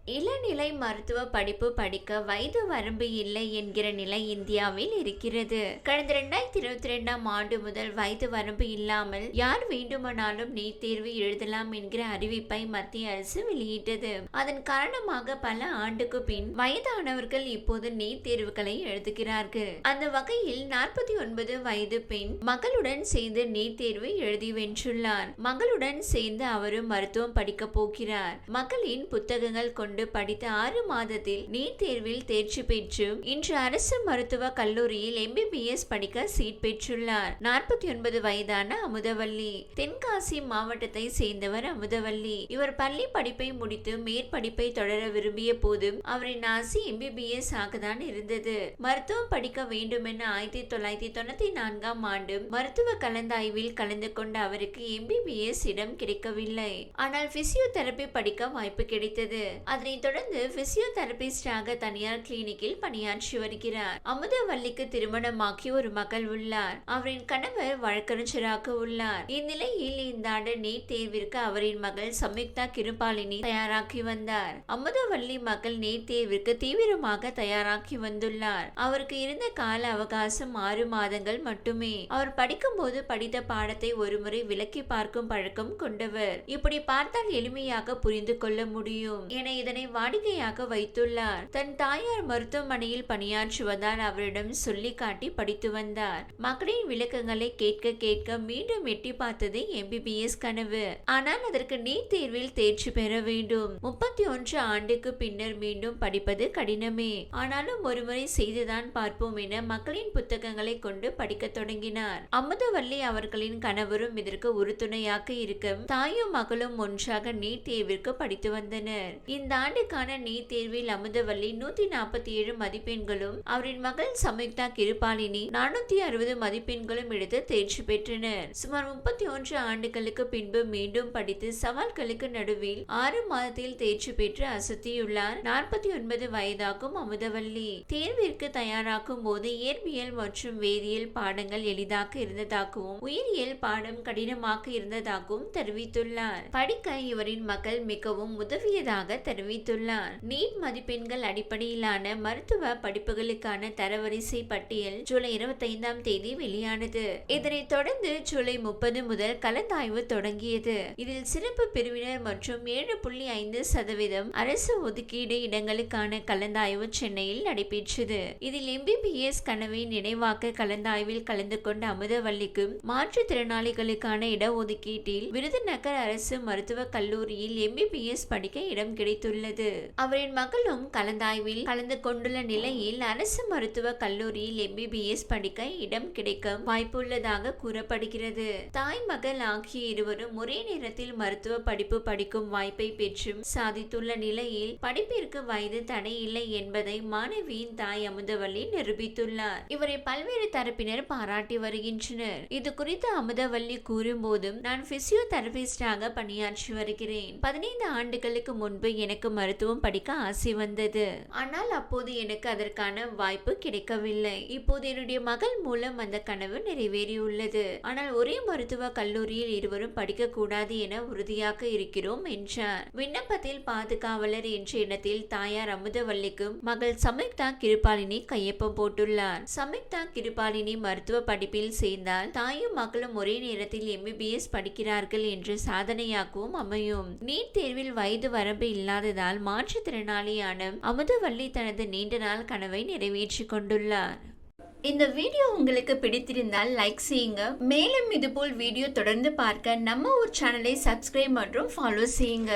இளநிலை மருத்துவ படிப்பு படிக்க வயது வரம்பு இல்லை என்கிற நிலை இந்தியாவில் இருக்கிறது. கடந்த 2022ஆம் ஆண்டு முதல் வயது வரம்பு இல்லாமல் யார் வேண்டுமானாலும் நீட் தேர்வு எழுதலாம் என்கிற அறிவிப்பை மத்திய அரசு வெளியிட்டது. அதன் காரணமாக பல ஆண்டுக்கு பின் வயதானவர்கள் இப்போது நீட் தேர்வுகளை எழுதுகிறார்கள். அந்த வகையில் 49 வயது பெண் மகளுடன் சேர்ந்து நீட் தேர்வு எழுதி வென்றுள்ளார். மகளுடன் சேர்ந்து அவரும் மருத்துவம் படிக்க போகிறார். மகளின் புத்தகங்கள் கொண்டு படித்த 6 மாதத்தில் நீட் தேர்வில் தேர்ச்சி பெற்று இன்று அரசு மருத்துவ கல்லூரியில் MBBS படிக்க சீட் பெற்றுள்ளார். 49 வயதான அமுதவல்லி தென்காசி மாவட்டத்தை சேர்ந்தவர் அமுதவல்லி. இவர் பள்ளி படிப்பை முடித்து மேற்படிப்பை தொடர விரும்பிய போதும் அவரின் ஆசை MBBS ஆகத்தான் இருந்தது. மருத்துவம் படிக்க வேண்டும் என 1994ஆம் ஆண்டு மருத்துவ கலந்தாய்வில் கலந்து கொண்ட அவருக்கு MBBS இடம் கிடைக்கவில்லை. ஆனால் பிசியோதெரபி படிக்க வாய்ப்பு கிடைத்தது. அதனைத் தொடர்ந்து பிசியோதெரபிஸ்டாக தனியார் கிளினிக்கில் பணியாற்றி வருகிறார். அமுதவல்லிக்கு திருமணமாக்கி ஒரு மகள் உள்ளார். அவரின் கணவர் வழக்கறிஞராக உள்ளார். இந்நிலையில் இந்த ஆண்டு நீட் தேர்விற்கு அவரின் மகள் சம்யுக்தா கிருபாலினி தயாராக்கி வந்தார். அமுதவல்லி மகள் நீட் தேர்விற்கு தீவிரமாக தயாராக்கி வந்துள்ளார். அவருக்கு இருந்த கால அவகாசம் 6 மாதங்கள் மட்டுமே. அவர் படிக்கும் போது படித்த பாடத்தை ஒருமுறை விளக்கி பார்க்கும் பழக்கம் கொண்டவர். இப்படி பார்த்தால் எளிமையாக புரிந்து கொள்ள முடியும் என இதனை வாடிக்கையாக வைத்துள்ளார். தன் தாயார் மருத்துவமனையில் பணியாற்றுவதால் அவரிடம் சொல்லி காட்டி படித்து வந்தார். மகளின் விளக்கங்களை கேட்க கேட்க மீண்டும் எட்டி பார்த்தது MBBS கனவு. ஆனால் அதற்கு நீட் தேர்வில் தேர்ச்சி பெற வேண்டும். 31 ஆண்டுக்கு பின்னர் மீண்டும் படிப்பது கடினமே. ஆனாலும் ஒருமுறை செய்துதான் பார்ப்போம் என மக்களின் புத்தகங்களை கொண்டு படிக்க தொடங்கினார். அமுதவல்லி அவர்களின் கணவரும் இதற்கு உறுதுணையாக இருக்க தாயும் மகளும் ஒன்றாக நீட் தேர்விற்கு படித்து வந்தனர். இந்த ஆண்டுக்கான நீட் தேர்வில் அமுதவல்லி 147 மதிப்பெண்களும் அவரின் மகள் சம்யுக்தா கிருபாலினி 460 மதிப்பெண்களும் எடுத்து தேர்ச்சி பெற்றனர். சுமார் 31 ஆண்டுகளுக்கு பின்பு மீண்டும் படித்து சவால்களுக்கு நடுவில் 6 மாதத்தில் தேர்ச்சி பெற்று அசத்தியுள்ளார் 49 வயதாகும் அமுதவல்லி. தேர்விற்கு தயாராகும் போது இயற்பியல் மற்றும் வேதியியல் பாடங்கள் எளிதாக இருந்ததாகவும் உயிரியல் பாடம் கடினமாக இருந்ததாகவும் தெரிவித்துள்ளார். படிக்க இவரின் மகள் மிகவும் உதவியதாக தெரிவித்துள்ளார். நீட் மதிப்பெண்கள் அடிப்படையிலான மருத்துவ படிப்புகளுக்கான தரவரிசை பட்டியல் ஜூலை 25ஆம் தேதி வெளியானது. இதனைத் தொடர்ந்து ஜூலை 30 முதல் கலந்தாய்வு தொடங்கியது. இதில் சிறப்பு பிரிவினர் மற்றும் 7.5% அரசு ஒதுக்கீடு இடங்களுக்கான கலந்தாய்வு சென்னையில் நடைபெற்றது. இதில் MBBS கனவை நினைவாக்க கலந்தாய்வில் கலந்து கொண்ட அமுதவல்லிக்கு மாற்றுத்திறனாளிகளுக்கான இடஒதுக்கீட்டில் விருதுநகர் அரசு மருத்துவக் கல்லூரியில் MBBS படிக்க இடம் கிடைத்துள்ளது. அவரின் மகளும் கலந்தாய்வில் கலந்து கொண்டுள்ள நிலையில் அரசு மருத்துவ கல்லூரியில் MBBS படிக்க இடம் கிடைக்க வாய்ப்புள்ளதாக கூறப்படுகிறது. தாய் மகள் ஆகிய இருவரும் ஒரே நேரத்தில் மருத்துவ படிப்பு படிக்கும் வாய்ப்பை பெற்றும் சாதித்துள்ள நிலையில் படிப்பிற்கு வயது தடை இல்லை என்பதை மாணவியின் தாய் அமுதவல்லி நிரூபித்துள்ளார். இவரை பல்வேறு தரப்பினர் பாராட்டி வருகின்றனர். இது குறித்து அமுதவல்லி கூறும்போதும், நான் பிசியோதெரபிஸ்டாக பணியாற்றி வருகிறேன். 15 ஆண்டுகளுக்கு முன்பு எனக்கு மருத்துவம் படிக்க ஆசை வந்தது. ஆனால் அப்போது எனக்கு அதற்கான வாய்ப்பு கிடைக்கவில்லை. இப்போது என்னுடைய மகள் மூலம் அந்த கனவு நிறைவேறியுள்ளது. ஆனால் ஒரே மருத்துவ கல்லூரியில் இருவரும் படிக்க கூடாது என உறுதியாக இருக்கிறோம் என்றார். விண்ணப்பத்தில் பாதுகாவலர் என்ற இடத்தில் தாயார் அமுதவல்லிக்கும் மகள் சம்யுக்தா கிருபாலினி கையொப்பம் போட்டுள்ளார். சம்யுக்தா கிருபாலினி மருத்துவ படிப்பில் சேர்ந்தால் தாயும் மகளும் ஒரே நேரத்தில் MBBS படிக்கிறார்கள் என்ற சாதனையாகவும் அமையும். நீட் தேர்வில் வயது வரம்பு இல்லாததால் மாற்றுத்திறனாளியான அமுதவல்லி தனது நீண்ட நாள் கனவை நிறைவேற்றி கொண்டுள்ளார். இந்த வீடியோ உங்களுக்கு பிடித்திருந்தால் லைக் செய்யுங்க. மேலும் இதுபோல் வீடியோ தொடர்ந்து பார்க்க நம்ம ஒரு சேனலை சப்ஸ்கிரைப் மற்றும் ஃபாலோ செய்யுங்க.